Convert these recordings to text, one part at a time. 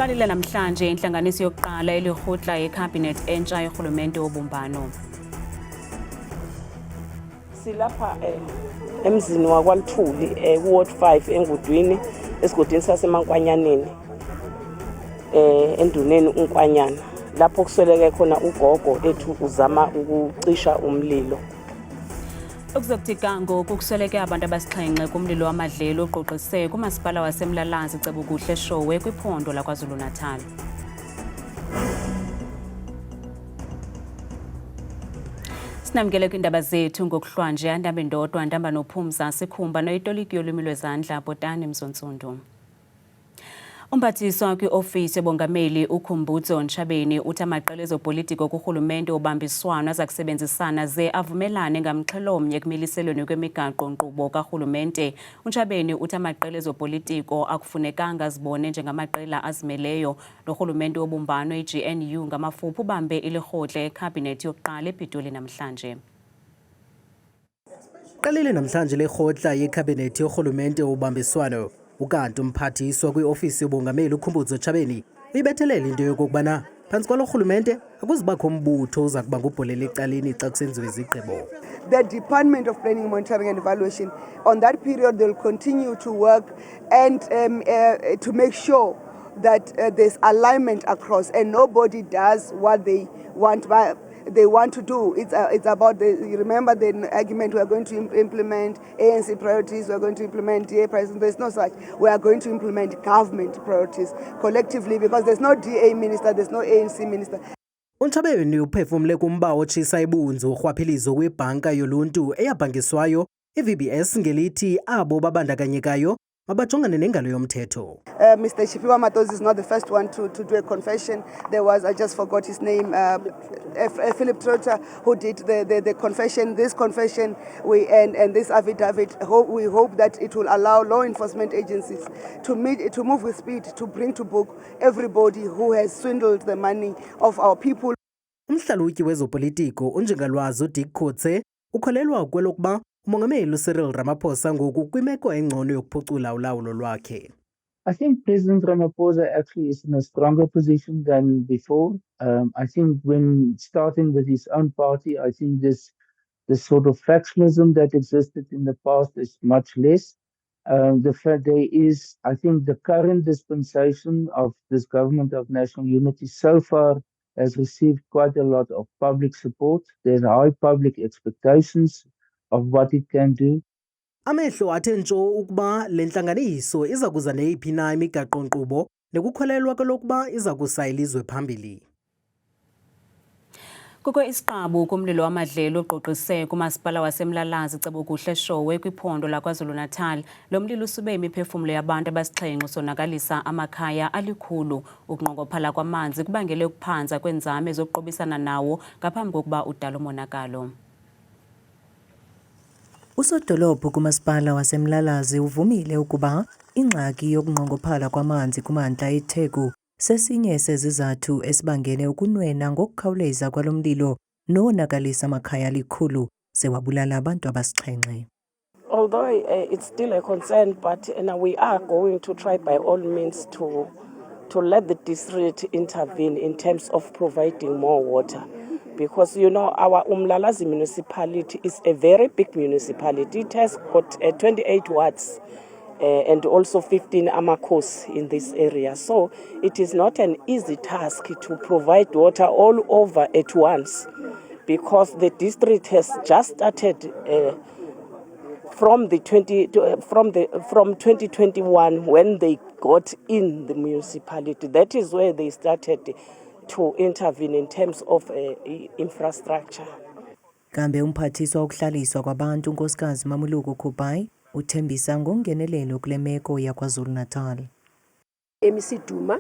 Iqalile namhlanje inhlanganiso yokuqala elirhutla yeCabinet entsha yorhulumente wobumbano. Silapha emzini wakwaLthuli Ward 5 eNgudwini esigodini saseMankwanyaneni enduneni uNkwanyana lapho kusweleke khona ugogo ethu uzama ukucisha umlilo. Okuzokuthi kango kukusweleke abantu abasixhenxe kumlilo wamadlelo oqoqise kumasipala waseMlalanzi Cebukuhle Showe kwiphondo laKwaZulu-Natal. Sinamkele kwindaba zethu ngokuhlwanje Ndaba Ndodwa Ndaba Nophumza Sikhumba noyitoliki yolwimi lwezandla Botani Mzontsundu. Umphathiswa kwi-ofisi yobongameli uKhumbudzo Ntshabeni uthi amaqela ezopolitiko kurhulumente obambiswano azakusebenzisana ze avumelane ngamxhelomnye kumiliselweni kwemigaqo-nkqubo karhulumente. uNtshabeni uthi amaqela ezopolitiko akufunekanga azibone njengamaqela azimeleyo norhulumente wobumbano i-GNU ngamafuphi ubambe ilirhotle ekhabhinethi yokuqala ePitoli namhlanje. Qalile namhlanje lirhotla yekhabhinethi yorhulumente wobambiswano. Ukanti umphathiswa kwi-ofisi yobongameli uKhumbudzo Ntshabeni uyibethelele into yokokubana phantsi kwalo rhulumente akuzibakho umbutho uza kuba ngubholela ecaleni xa kusenziwe izigqibo. The Department of Planning, Monitoring and Evaluation, on that period, they'll continue to work and to make sure that there's alignment across and nobody does what they want to do. It's about remember the argument we are going to implement ANC priorities, we are going to implement DA priorities. There's no such. We are going to implement government priorities collectively because there's no DA minister, there's no ANC minister. uNtshabeni uphefumle kumba otshisa ibunzu urhwaphilizo kwibhanka yoluntu eyabhangiswayo i-VBS ngelithi abo babandakanyekayo mabajongane nengalo yomthetho. Mr. Chipiwa Matozi is not the first one to do a confession. There was, I just forgot his name, Philip Trotter, who did the confession. This confession and this affidavit, we hope that it will allow law enforcement agencies to move with speed, to bring to book everybody who has swindled the money of our people. Umhlalutyi wezopolitiko unjengalwazi uDick Khotse ukholelwa kwelokuba umongameli uCyril Ramaphosa ngoku kwimeko engcono yokuphucula ulawulo lwakhe. I think President Ramaphosa actually is in a stronger position than before. I think when starting with his own party, I think this sort of factionalism that existed in the past is much less. The fact there is, I think the current dispensation of this government of national unity so far has received quite a lot of public support. There's high public expectations of what it can do. Amehlo athe ntsho ukuba le ntlanganiso iza kuza neyiphi na imigaqo-nkqubo nekukholelwa kwelokuba iza kusa ilizwe phambili. Kukho isiqabu kumlilo wamadlelo oqoqise kumasipala waseMlalanzi Cebukuhle Showe kwiphondo laKwaZulu-Natal. Lo mlilo usube imiphefumlo yabantu abasixhenxe sonakalisa amakhaya alikhulu. Ukunqongophala kwamanzi kubangele ukuphanza kwenzame zokuqobisana nawo ngaphambi kokuba udala umonakalo. Usodolophu kumasipala waseMlalanzi uvumile ukuba ingxaki yokunqongophala kwamanzi kumantla eTheku sesinye sezizathu esibangene ukunwena ngokukhawuleza kwalo mlilo nonakalisa amakhaya alikhulu sewabulala abantu abasixhenxe. Although it's still a concern, but we are going to try by all means to let the district intervene in terms of providing more water. Because, our Umlalazi municipality is a very big municipality. It has got 28 wards and also 15 amakos in this area. So it is not an easy task to provide water all over at once because the district has just started from 2021 when they got in the municipality. That is where they started to intervene in terms of infrastructure. Kambe umphathiswa wokuhlaliswa kwabantu unkosikazi Mamuluko Kubai uthembisa ngongenelelo kule meko yaKwaZulu-Natal. MEC Duma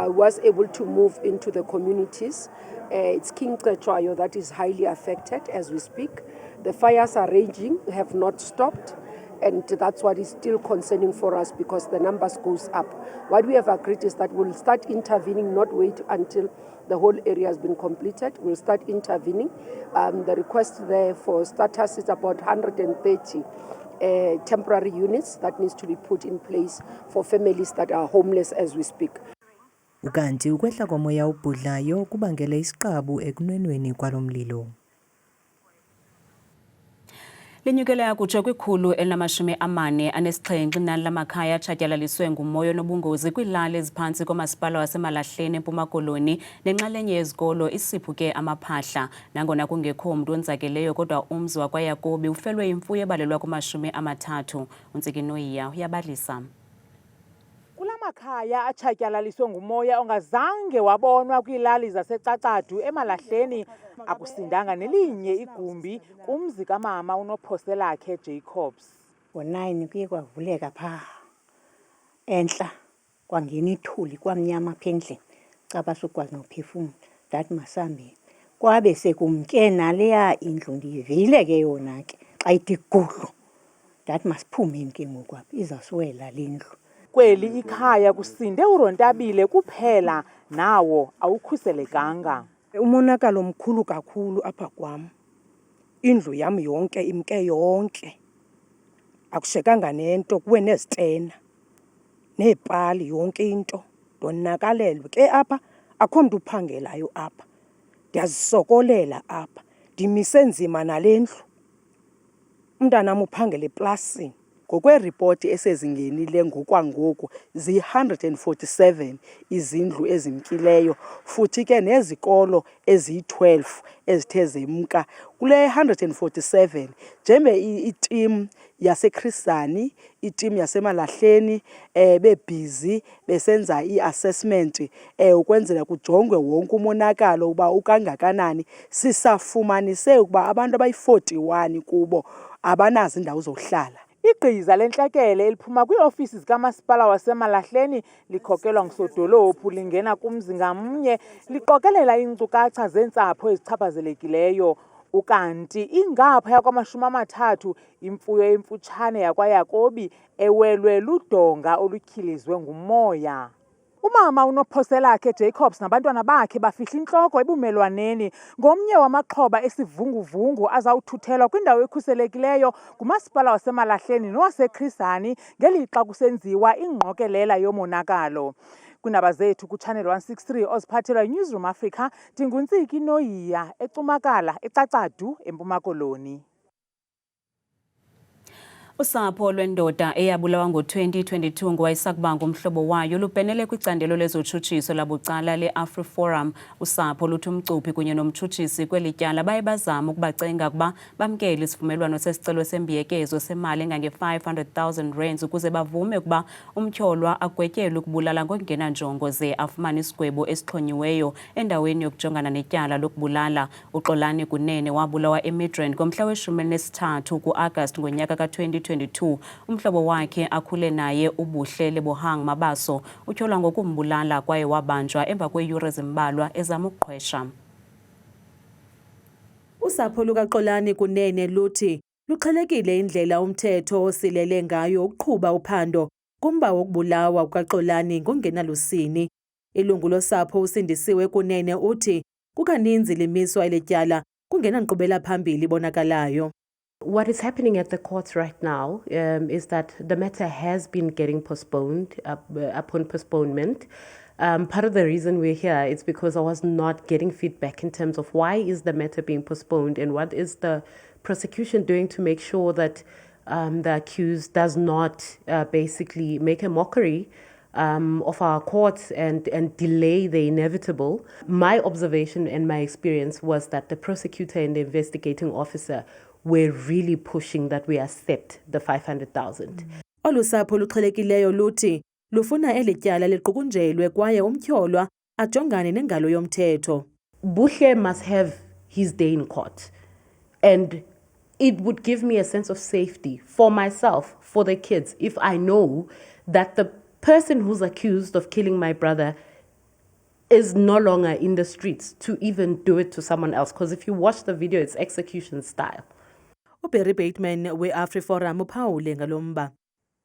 was able to move into the communities. It's King Cetshwayo that is highly affected as we speak. The fires are raging, have not stopped. And that's what is still concerning for us because the numbers goes up. What we have agreed is that we'll start intervening, not wait until the whole area has been completed. We'll start intervening. The request there for starters is about 130 temporary units that needs to be put in place for families that are homeless as we speak. ukanti ukwehla komoya obhudlayo kubangele isiqabu ekunwenweni kwalo mlilo. Linyukela kutsho kwikhulu elinama-47 inani lamakhaya atshatyalaliswe ngumoya onobungozi kwiilali eziphantsi komasipala waseMalahleni eMpuma Koloni nenxalenye yezikolo isiphuke amaphahla. Nangona kungekho mntu onzakeleyo kodwa umzi wakwaYakobi ufelwe yimfuyo ebalelwa kuma-30. uNtsiki Noyiya uyabalisa. Kula makhaya atshatyalaliswe ngumoya ongazange wabonwa kwiilali zaseCacadu eMalahleni akusindanga nelinye igumbi kumzi kamama uNophoselakhe Jacobs. Ngo-9 kuye kwavuleka phaa entla kwangena ithuli kwamnyama apha endlini caba sukwazi nophefumla ndathi masambe kwabe sekumke naleya indlu ndiyivile ke yona ke xa ithi gudlu ndathi masiphumeni ke ngoku apha izawusiwela le ndlu. Kweli ikhaya kusinde urontabile kuphela nawo awukhuselekanga. Umonakalo mkhulu kakhulu apha kwam. Indlu yam yonke imke yonke. Akushekanga nento kuwe nezitena. Neepali yonke into. Donakalelwe ke apha akho mntu uphangelayo apha. Ndiyazisokolela apha. Ndimise nzima nale ndlu. Umntanam uphangela eplasini. Ngokweripoti esezingenile ngokwangoku zi-147 izindlu ezimkileyo futhi ke nezikolo eziyi-12 ezithe zemka. Kule 147 njembe itimu yaseKrisani, itimu yaseMalahleni bebhizi besenza i-assessment ukwenzela kujongwe wonke umonakalo uba ukangakanani. Sisafumanise ukuba abantu abayi-41 kubo abanazo indawo zohlala. Igqiza lentlekele eliphuma kwiiofisi zikamasipala waseMalahleni likhokelwa ngusodolophu lingena kumzi ngamnye liqokelela iinkcukacha zeentsapho ezichaphazelekileyo. Ukanti ingaphaya kwama-30 imfuyo emfutshane yakwaYakobi ewelwe ludonga olutyhilizwe ngumoya. Umama uNophoselakhe Jacobs nabantwana bakhe bafihla intloko ebumelwaneni ngomnye wamaxhoba esivunguvungu azawuthuthelwa kwindawo ekhuselekileyo ngumasipala waseMalahleni nowaseKrisani ngelixa kusenziwa ingqokelela yomonakalo. Kwiindaba zethu kuChannel 163 oziphathelwa yiNewsroom Africa, ndinguNtsiki Noyiya eCumakala eCacadu eMpuma Koloni. Usapho lwendoda eyabulawa ngo-2022 ngowayesakuba ngumhlobo wayo lubhenele kwicandelo lezotshutshiso labucala le-AfriForum. Usapho luthi umcuphi kunye nomtshutshisi kweli tyala baye bazama ukubacenga ukuba bamkele isivumelwano sesicelo sembuyekezo semali engange-500,000 rands ukuze bavume ukuba umtyholwa agwetyelwe ukubulala ngokungenanjongo ze afumane isigwebo esixhonyiweyo endaweni yokujongana netyala lokubulala. uXolani Kunene wabulawa eMidrand ngomhla we-13 ku-Agasti ngonyaka ka-2022. Umhlobo wakhe akhule naye uBuhle Lebohang Mabaso utyholwa ngokumbulala kwaye wabanjwa emva kweeyure zimbalwa ezama ukuqhwesha. Usapho lukaXolani Kunene luthi luxhelekile indlela umthetho osilele ngayo ukuqhuba uphando kumba wokubulawa kukaXolani ngongenalusini. Ilungu losapho usindisiwe Kunene uthi kukaninzi limiswa eletyala kungenankqubela phambili ibonakalayo. What is happening at the courts right now is that the matter has been getting postponed upon postponement. Part of the reason we're here is because I was not getting feedback in terms of why is the matter being postponed and what is the prosecution doing to make sure that the accused does not basically make a mockery of our courts and delay the inevitable. My observation and my experience was that the prosecutor and the investigating officer were really pushing that we accept the 500,000. Olusapho luxhelekileyo luthi lufuna elityala liqukunjelwe kwaye umtyholwa ajongane nengalo yomthetho. Buhle must have his day in court, and it would give me a sense of safety for myself, for the kids, if I know that the person who's accused of killing my brother is no longer in the streets to even do it to someone else. Because if you watch the video, it's execution style. uBarry Bateman we-AfriForum uphawule ngalomba.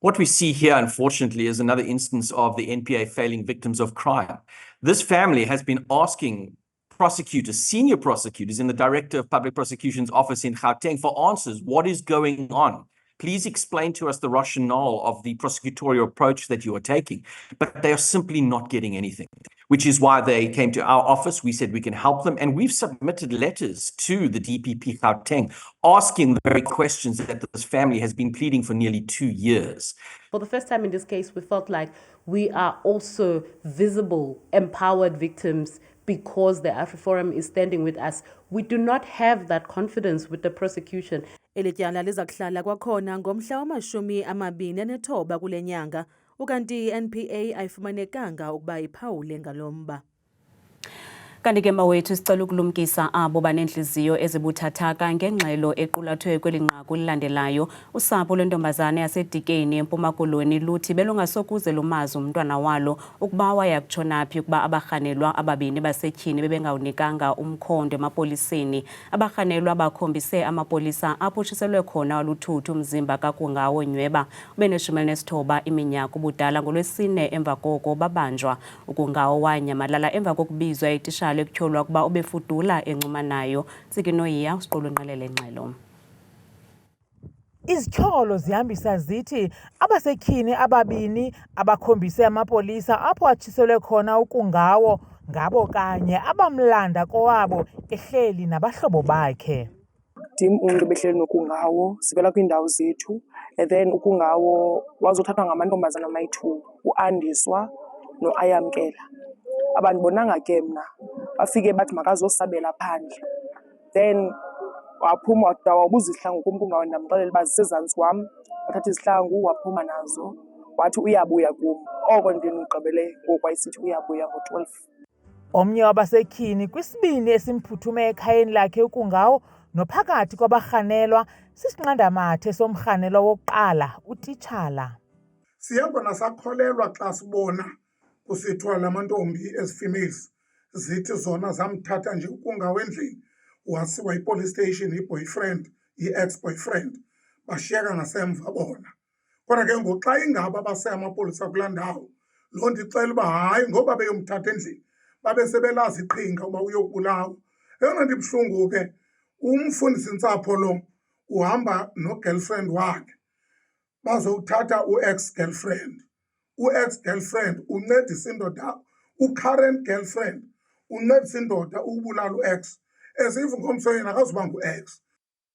What we see here, unfortunately, is another instance of the NPA failing victims of crime. This family has been asking prosecutors, senior prosecutors in the Director of Public Prosecution's office in Gauteng for answers. What is going on? Please explain to us the rationale of the prosecutorial approach that you are taking. But they are simply not getting anything, which is why they came to our office. We said we can help them. And we've submitted letters to the DPP Gauteng asking the very questions that this family has been pleading for nearly 2 years. For the first time in this case, we felt like we are also visible, empowered victims because the AfriForum is standing with us. We do not have that confidence with the prosecution. Eli tyala liza kuhlala kwakhona ngomhla wama-29 kule nyanga, ukanti i-NPA ayifumanekanga ukuba iphawule ngalo mba. Kanti ke mawethu sicela ukulumkisa abo banenhliziyo ezibuthathaka ngengxelo equlathwe kweli nqaku lilandelayo. Usapho lwentombazane yaseDikeni eMpuma Koloni luthi belungasokuze lumazi umntwana walo ukuba wayakutshona phi ukuba abarhanelwa ababini basetyhini bebengawunikanga umkhondo emapoliseni. Abarhanelwa bakhombise amapolisa aphutshiselwe khona waluthuthu umzimba kakungawo Nyweba ube-19 iminyaka ubudala ngolwesine emva koko babanjwa. Ukungawo wanyamalala emva kokubizwa itishala ekutyholwa kuba ubefudula encumanayo. Sikinoyiya usiqulu nqelele ngxelo. Izitsholo zihambisa zithi abasetyhini ababini abakhombise amapolisa apho atshiselwe khona ukungawo ngabo kanye abamlanda kowabo ehleli nabahlobo bakhe. Tim umntu behleli nokungawo sivela kwiindawo zethu, and then ukungawo wazothathwa ngamantombazana ayi-2, uAndiswa noAyamkela. Abandibonanga ke mna, bafike bathi makazosabela phandle. Then waphuma wabuza izihlangu kumkungawo, ndamxelela uba zisezantsi kwam, wathatha izihlangu waphuma nazo, wathi uyabuya kum. Oko ndinigqibele ngoku wayesithi uyabuya ngo-12. Omnye wabasetyhini kwisibini esimphuthume ekhayeni lakhe ukungawo nophakathi kwabarhanelwa sisinqandamathe somrhanelwa wokuqala utitshala. Siyeva nasakholelwa xa sibona kusithiwa la mantombi ezi-females zithi zona zamthatha nje ukungawo endlini, wasiwa i-police station i-boyfriend, i-ex-boyfriend, bashiyeka ngasemva bona. Kodwa ke ngoku xa ingaba baseyamapolisa kulaa ndawo, loo nto ixela uba hayi ngoba beyomthatha endlini babe sebelazi iqhinga uba uyokubulawa. Eyona nto ibuhlungu ke, umfundisintsapho lo uhamba no-girlfriend wakhe bazowuthatha u-ex-girlfriend. U-ex-girlfriend uncedisa indoda, u-current girlfriend uncedisa indoda ukubulala u-ex, esiva ngomso yena akazuba ngu-ex.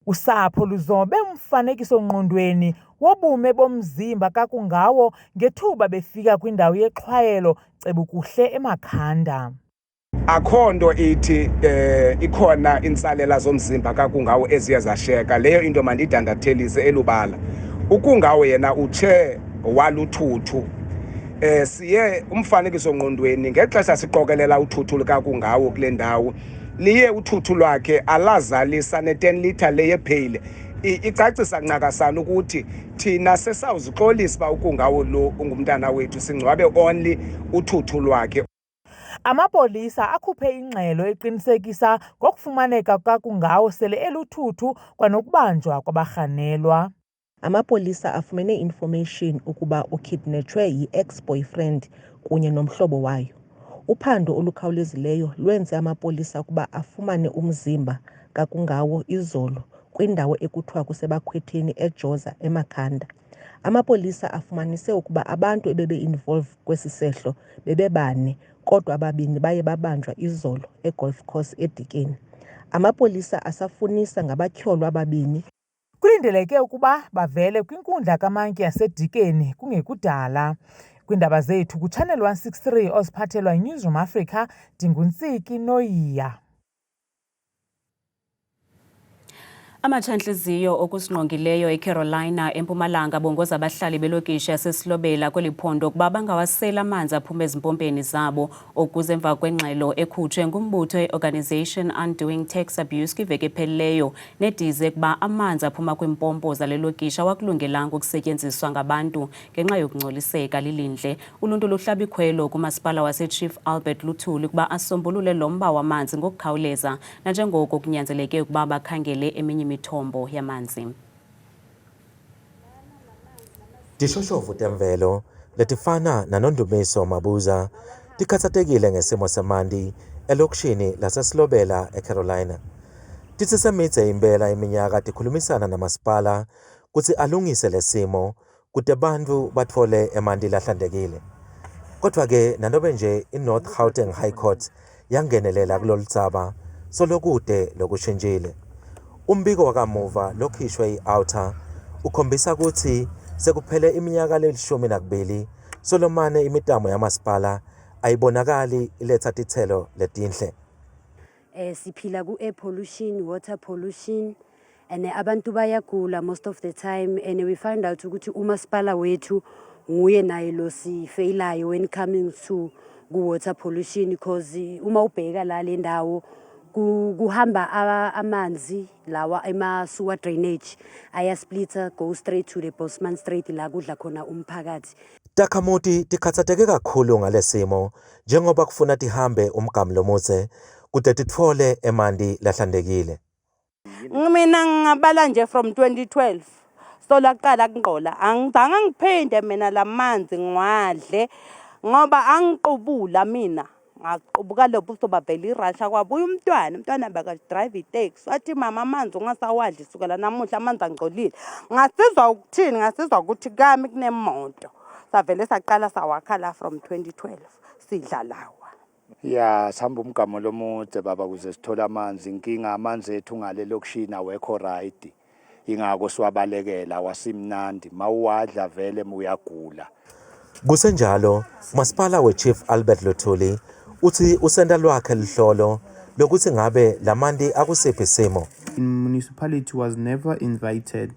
Usapho luzobe umfanekiso ngqondweni wobume bomzimba kakungawo ngethuba befika kwindawo yexhwayelo Cebukuhle eMakhanda. Akho nto ithi ikhona intsalela zomzimba kakungawo eziye zashiyeka. Leyo into mandidandathelise elubala. Ukungawo yena utshe waluthuthu. Siye umfanekiso ngqondweni ngexesha siqokelela uthuthu lukakungawo kule ndawo. Liye uthuthu lwakhe alazalisa ne-10 litre leyepheyile. Icacisa ncakasana ukuthi thina sesawuzixolisa uba ukungawo lo ungumntana wethu, singcwabe only uthuthu lwakhe. Amapolisa akhuphe ingxelo eqinisekisa ngokufumaneka kakungawo sele eluthuthu kwanokubanjwa kwabarhanelwa. Amapolisa afumene information ukuba ukidnetshwe yi-ex-boyfriend kunye nomhlobo wayo. Uphando olukhawulezileyo lwenze amapolisa ukuba afumane umzimba kakungawo izolo kwindawo ekuthiwa kuseBakhwetheni eJoza eMakhanda. Amapolisa afumanise ukuba abantu ebebe-involve kwesi sehlo bebebane, kodwa ababini baye babanjwa izolo eGolf Course eDikeni. Amapolisa asafunisa ngabatyholwa ababini. Kulindeleke ukuba bavele kwinkundla kaMantyi yaseDikeni kungekudala. Kwiindaba zethu kuChannel 163 oziphathelwa yiNewsroom Africa, Ndinguntsiki Noyiya. Amatshantliziyo okusingqongileyo eCarolina eMpumalanga bongoza abahlali belokishi yaseSilobela kweli phondo ukuba bangawasela amanzi aphuma ezimpompeni zabo ukuze emva kwengxelo ekhutshwe ngumbutho we-Organisation Undoing Tax Abuse kwiveki ephelileyo nedize ukuba amanzi aphuma kwiimpompo zale lokishi awakulungelanga ukusetyenziswa ngabantu ngenxa yokungcoliseka lilindle. Uluntu luhlaba ikhwelo kumasipala waseChief Albert Luthuli ukuba asombulule lo mba wamanzi ngokukhawuleza nanjengoko kunyanzeleke ukuba bakhangele eminye imithombo yamanzi. Tishoshovu temvelo letifana naNondumiso Mabuza tikhathatekile ngesimo semandi elokishini laseSilobela eCarolina. Tisisemitse impela iminyaka tikhulumisana namasipala kutsi alungise lesimo kude bantfu batfole emanti lahlantekile. Kodwa-ke nanobe nje i-North Gauteng High Court yangenelela kulolu dzaba solokude lokushintshile. Umbiko wakamuva lokhishwe i-Outer ukhombisa ukuthi sekuphele iminyaka le-12 solomane imitamo yamasipala ayibonakali iletha tithelo letinhle. Siphila ku-air pollution, water pollution, and abantu bayagula most of the time, and we find out ukuthi umasipala wethu nguye naye lo sifeylayo when coming to water pollution, because uma ubheka la le ndawo kuhamba amanzi lawa ema-sewer drainage ayasplitter go straight to the Bosman Strait la kudla khona umphakathi. Takhamuti tikhatsateke kakhulu ngalesimo njengoba kufuna tihambe umgamu lomudze kude titfole emanti lahlantekile. Mina ngingabala nje from 2012 solaqala kunqola angizange ngiphinde mina lamanzi ngiwadle ngoba angiqubula mina ngaqubuka lokho sobabhela irasha kwabuya umntwana baka drive itaxi wathi mama amanzi ungasawadli sukela namuhla amanzi angcolile ngasizwa ukuthini ngasizwa ukuthi kami kunemoto savele saqala sawakhala from 2012 sidla lawa. Ya sihamba umgamo lomude baba kuze sithola amanzi inkinga amanzi ethu ngale lokushini awekho right ingako siwabalekela wasimnandi mawuwadla vele uyagula. Kusenjalo umasipala weChief Albert Luthuli uthi usenda lwakhe lihlolo lokuthi ngabe lamanti akusiphi simo. The municipality was never invited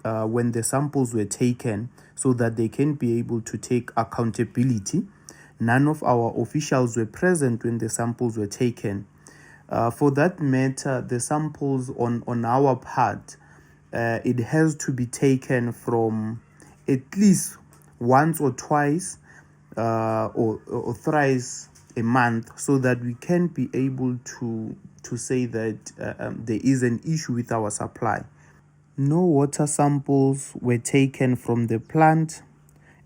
when the samples were taken so that they can be able to take accountability. None of our officials were present when the samples were taken. For that matter, the samples on our part, it has to be taken from at least once or twice or thrice a month so that we can be able to say that there is an issue with our supply. No water samples were taken from the plant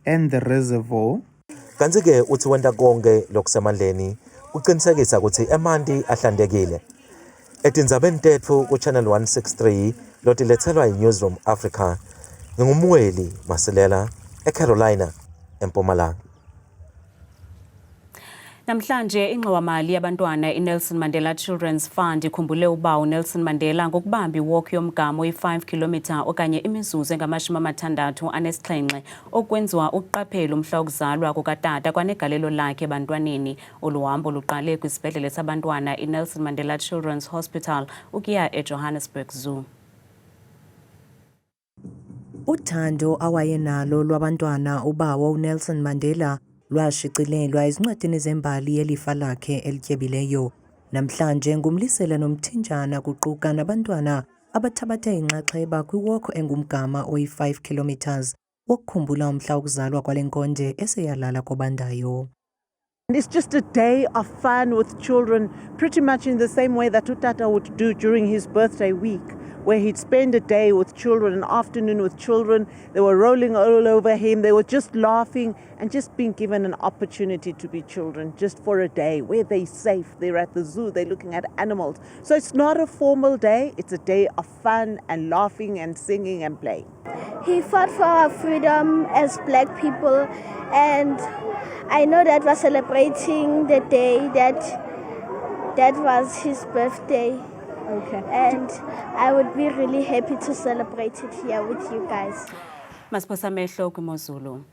and the reservoir. Kanti-ke uthi wenta konke lokusemandleni uqinisekisa ukuthi emanti ahlantekile. Etindzabeni tetfu ku-Channel 163 lotilethelwa yi-Newsroom Africa ngingumweli Masilela eCarolina eMpumalanga. Namhlanje ingxowamali yabantwana iNelson Mandela Children's Fund ikhumbule ubawo Nelson Mandela ngokubamba iwalk yomgamo i-5 km okanye imizuzu engama-67 okwenziwa ukuqaphela umhla wokuzalwa kukatata kwanegalelo lakhe ebantwaneni. Oluhambo luqale kwisibhedlele sabantwana iNelson Mandela Children's Hospital ukuya eJohannesburg Zoo. Uthando awayenalo lwabantwana ubawo uNelson Mandela lwashicilelwa ezincwadini zembali yelifa lakhe elityebileyo. Namhlanje ngumlisela nomthinjana kuquka nabantwana abathabathe inxaxheba kwiwalk engumgama oyi-5 km wokukhumbula umhla wokuzalwa kwale nkonde eseyalala kobandayo. And it's just a day of fun with children, pretty much in the same way that Utata would do during his birthday week, where he'd spend a day with children, an afternoon with children. They were rolling all over him. They were just laughing and just being given an opportunity to be children just for a day where they're safe. They're at the zoo. They're looking at animals. So it's not a formal day. It's a day of fun and laughing and singing and playing. He fought for our freedom as black people, and I know that we're celebrating the day that was his birthday. Okay. And I would be really happy to celebrate it here with you guys. Masiphosa amehlo kwimozulu.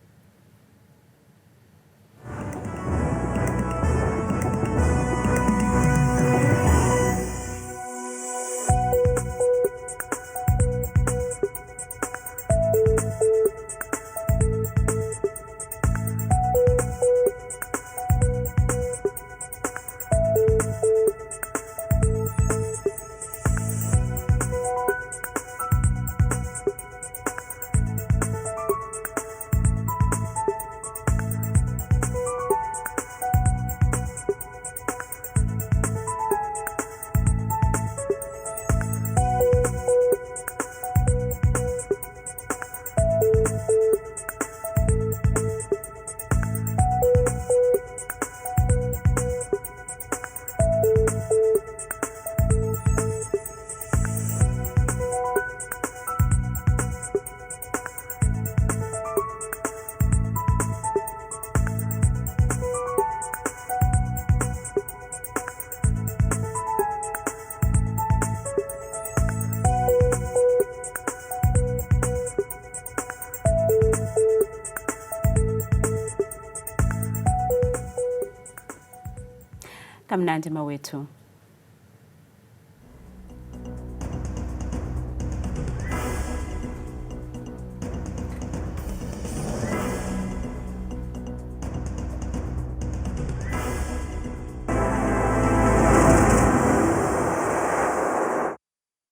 Kamnandi mawethu.